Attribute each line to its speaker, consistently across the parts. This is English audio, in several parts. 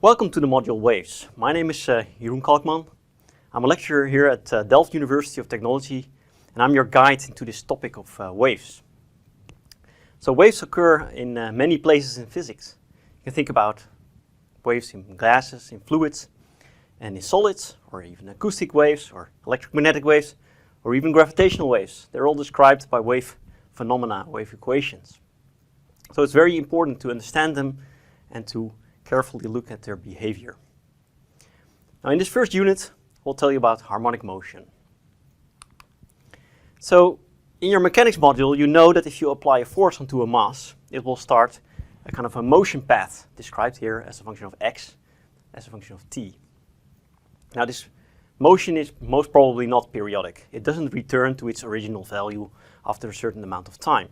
Speaker 1: Welcome to the module Waves. My name is Jeroen Kalkman. I'm a lecturer here at Delft University of Technology, and I'm your guide into this topic of waves. So waves occur in many places in physics. You can think about waves in gases, in fluids, and in solids, or even acoustic waves, or electromagnetic waves, or even gravitational waves. They're all described by wave phenomena, wave equations. So it's very important to understand them and to carefully look at their behavior. Now in this first unit, we'll tell you about harmonic motion. So in your mechanics module, you know that if you apply a force onto a mass, it will start a kind of a motion path described here as a function of x, as a function of t. Now this motion is most probably not periodic. It doesn't return to its original value after a certain amount of time.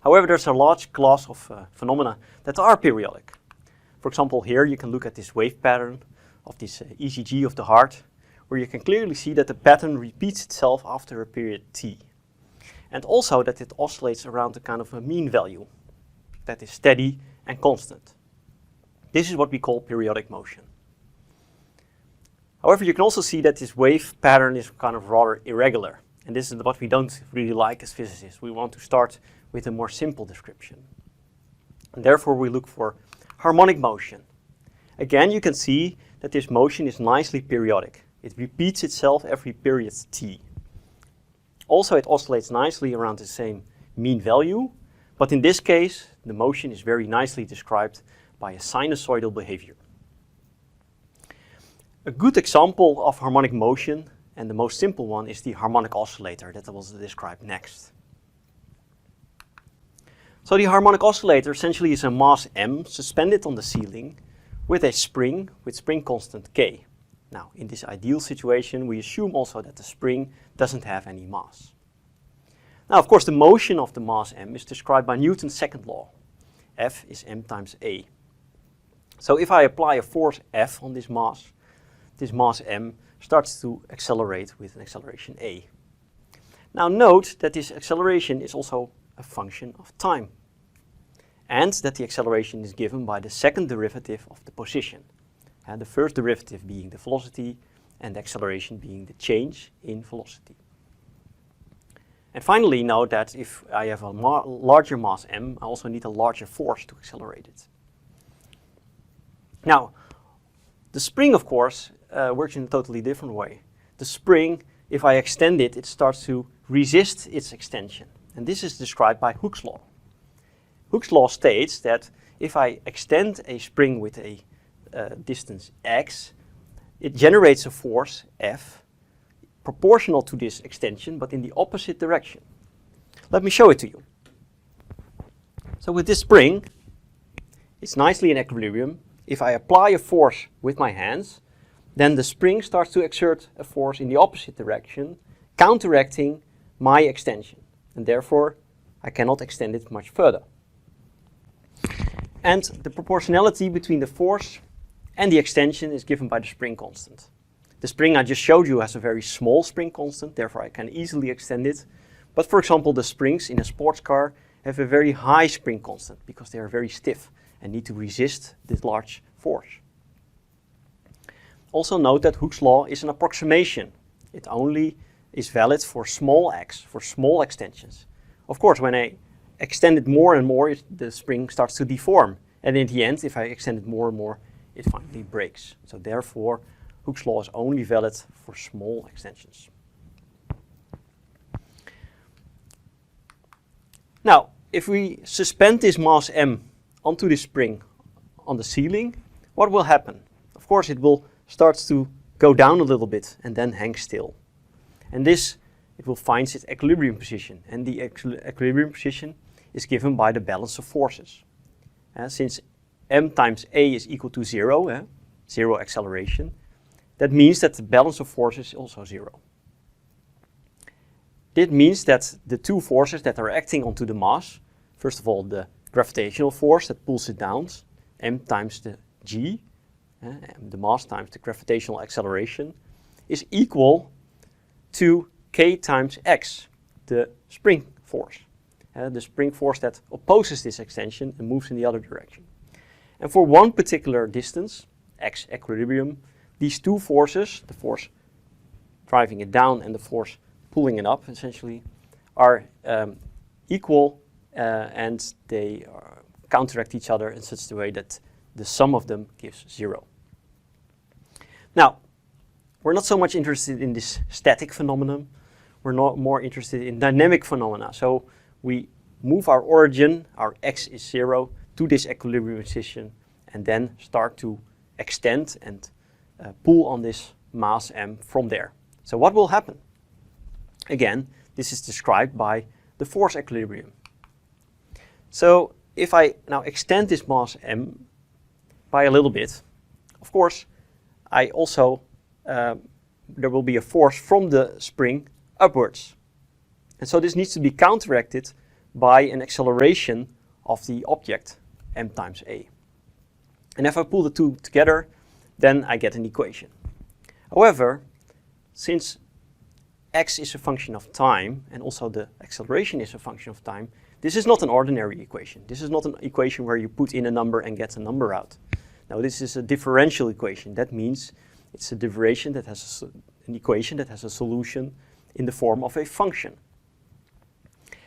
Speaker 1: However, there's a large class of phenomena that are periodic. For example, here you can look at this wave pattern of this ECG of the heart, where you can clearly see that the pattern repeats itself after a period t. And also that it oscillates around a kind of a mean value that is steady and constant. This is what we call periodic motion. However, you can also see that this wave pattern is kind of rather irregular. And this is what we don't really like as physicists. We want to start with a more simple description. And therefore we look for harmonic motion. Again, you can see that this motion is nicely periodic. It repeats itself every period t. Also, it oscillates nicely around the same mean value, but in this case, the motion is very nicely described by a sinusoidal behavior. A good example of harmonic motion, and the most simple one, is the harmonic oscillator that I will describe next. So the harmonic oscillator essentially is a mass m suspended on the ceiling with a spring with spring constant k. Now, in this ideal situation, we assume also that the spring doesn't have any mass. Now, of course, the motion of the mass m is described by Newton's second law. F is m times a. So if I apply a force F on this mass m starts to accelerate with an acceleration a. Now note that this acceleration is also a function of time, and that the acceleration is given by the second derivative of the position. And the first derivative being the velocity, and the acceleration being the change in velocity. And finally, note that if I have a larger mass m, I also need a larger force to accelerate it. Now, the spring, of course, works in a totally different way. The spring, if I extend it, it starts to resist its extension. And this is described by Hooke's law. Hooke's law states that if I extend a spring with a distance x, it generates a force F proportional to this extension, but in the opposite direction. Let me show it to you. So with this spring, it's nicely in equilibrium. If I apply a force with my hands, then the spring starts to exert a force in the opposite direction, counteracting my extension. And therefore, I cannot extend it much further. And the proportionality between the force and the extension is given by the spring constant. The spring I just showed you has a very small spring constant, therefore I can easily extend it. But for example, the springs in a sports car have a very high spring constant because they are very stiff and need to resist this large force. Also note that Hooke's law is an approximation. It only is valid for small x, for small extensions. Of course, when I extend it more and more, the spring starts to deform. And in the end, if I extend it more and more, it finally breaks. So therefore, Hooke's law is only valid for small extensions. Now, if we suspend this mass m onto this spring on the ceiling, what will happen? Of course, it will start to go down a little bit and then hang still. And this, it will find its equilibrium position. And the equilibrium position is given by the balance of forces. Since m times a is equal to 0, zero acceleration, that means that the balance of forces is also 0. This means that the two forces that are acting onto the mass, first of all the gravitational force that pulls it down, m times the g, the mass times the gravitational acceleration, is equal to k times x, the spring force. The spring force that opposes this extension and moves in the other direction. And for one particular distance, x equilibrium, these two forces, the force driving it down and the force pulling it up, essentially, are equal and they counteract each other in such a way that the sum of them gives 0. Now, we're not so much interested in this static phenomenon. We're not more interested in dynamic phenomena. So we move our origin, our x is 0, to this equilibrium position, and then start to extend and pull on this mass m from there. So what will happen? Again, this is described by the force equilibrium. So if I now extend this mass m by a little bit, of course, I also, there will be a force from the spring upwards. And so this needs to be counteracted by an acceleration of the object, m times a. And if I pull the two together, then I get an equation. However, since x is a function of time, and also the acceleration is a function of time, this is not an ordinary equation. This is not an equation where you put in a number and get a number out. Now, this is a differential equation. That means it's a derivation that has an equation that has a solution in the form of a function.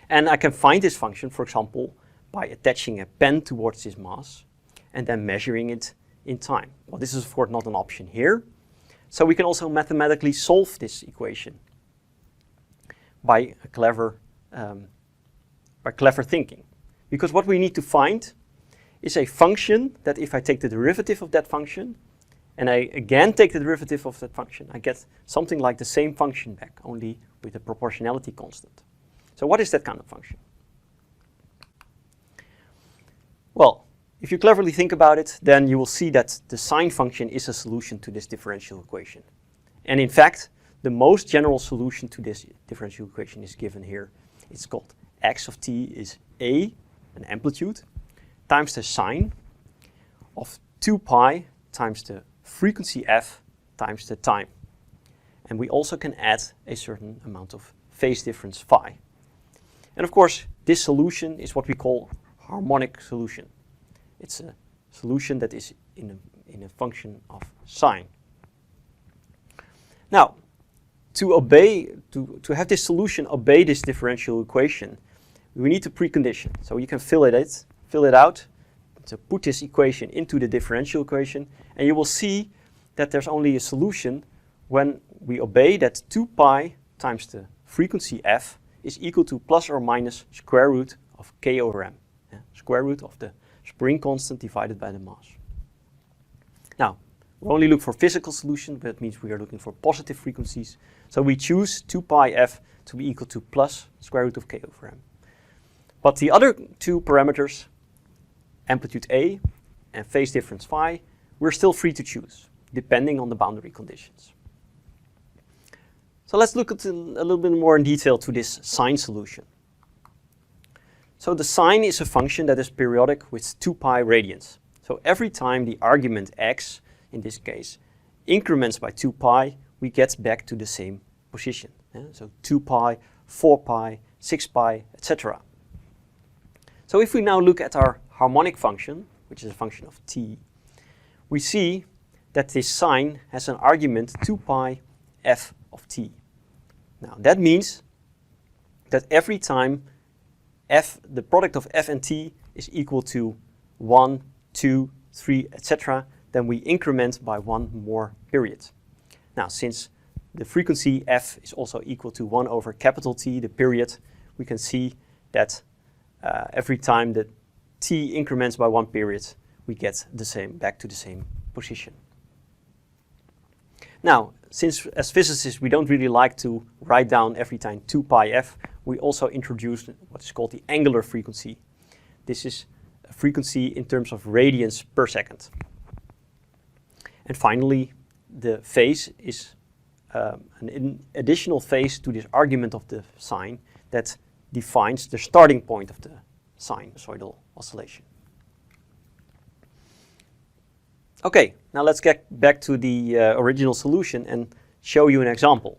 Speaker 1: And I can find this function, for example, by attaching a pen towards this mass and then measuring it in time. Well, this is of course not an option here. So we can also mathematically solve this equation by clever thinking. Because what we need to find is a function that if I take the derivative of that function and I again take the derivative of that function, I get something like the same function back, only with a proportionality constant. So what is that kind of function? Well, if you cleverly think about it, then you will see that the sine function is a solution to this differential equation. And in fact, the most general solution to this differential equation is given here. It's called x of t is a, an amplitude, times the sine of 2 pi times the frequency f times the time. And we also can add a certain amount of phase difference phi. And of course, this solution is what we call harmonic solution. It's a solution that is in a function of sine. Now, to have this solution obey this differential equation, we need a precondition. So you can fill it out, to put this equation into the differential equation, and you will see that there's only a solution when we obey that 2 pi times the frequency f is equal to plus or minus square root of k over m, square root of the spring constant divided by the mass. Now, we only look for physical solution, but that means we are looking for positive frequencies. So we choose 2 pi f to be equal to plus square root of k over m. But the other two parameters, amplitude a and phase difference phi, we're still free to choose, depending on the boundary conditions. So let's look at a little bit more in detail to this sine solution. So the sine is a function that is periodic with 2 pi radians. So every time the argument x, in this case, increments by 2 pi, we get back to the same position. So 2 pi, 4 pi, 6 pi, etc. So if we now look at our harmonic function, which is a function of t, we see that this sine has an argument 2 pi f of t. Now that means that every time f, the product of f and t is equal to 1, 2, 3, etc., then we increment by one more period. Now, since the frequency f is also equal to 1 over capital T, the period, we can see that every time that t increments by one period, we get the same, back to the same position. Now, since as physicists we don't really like to write down every time 2 pi f, we also introduced what is called the angular frequency. This is a frequency in terms of radians per second. And finally, the phase is an additional phase to this argument of the sine that defines the starting point of the sinusoidal oscillation. Okay, now let's get back to the original solution and show you an example.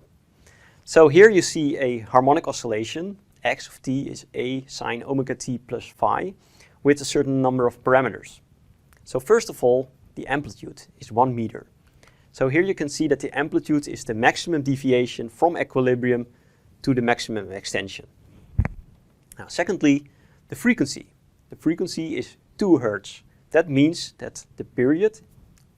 Speaker 1: So here you see a harmonic oscillation. X of t is a sine omega t plus phi with a certain number of parameters. So first of all, the amplitude is 1 meter. So here you can see that the amplitude is the maximum deviation from equilibrium to the maximum extension. Now, secondly, the frequency. The frequency is 2 Hertz. That means that the period,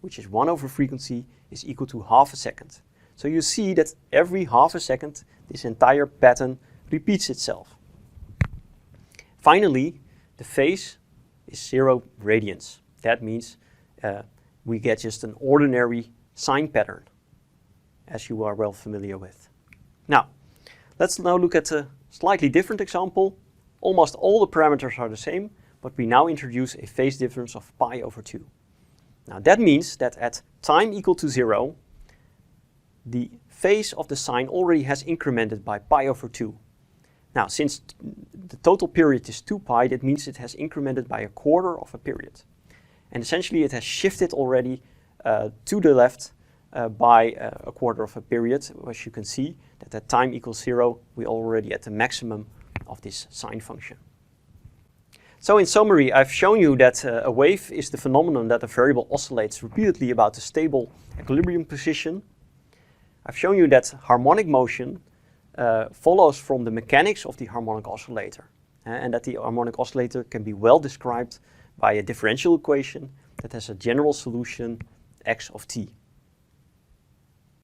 Speaker 1: which is 1 over frequency, is equal to half a second. So you see that every half a second, this entire pattern repeats itself. Finally, the phase is 0 radians. That means we get just an ordinary sine pattern, as you are well familiar with. Now, let's now look at a slightly different example. Almost all the parameters are the same, but we now introduce a phase difference of pi over 2. Now that means that at time equal to 0, the phase of the sine already has incremented by pi over 2. Now, since the total period is 2 pi, that means it has incremented by a quarter of a period. And essentially it has shifted already to the left by a quarter of a period. As you can see, that at time equals 0, we're already at the maximum of this sine function. So in summary, I've shown you that a wave is the phenomenon that a variable oscillates repeatedly about a stable equilibrium position. I've shown you that harmonic motion follows from the mechanics of the harmonic oscillator, and that the harmonic oscillator can be well described by a differential equation that has a general solution x of t.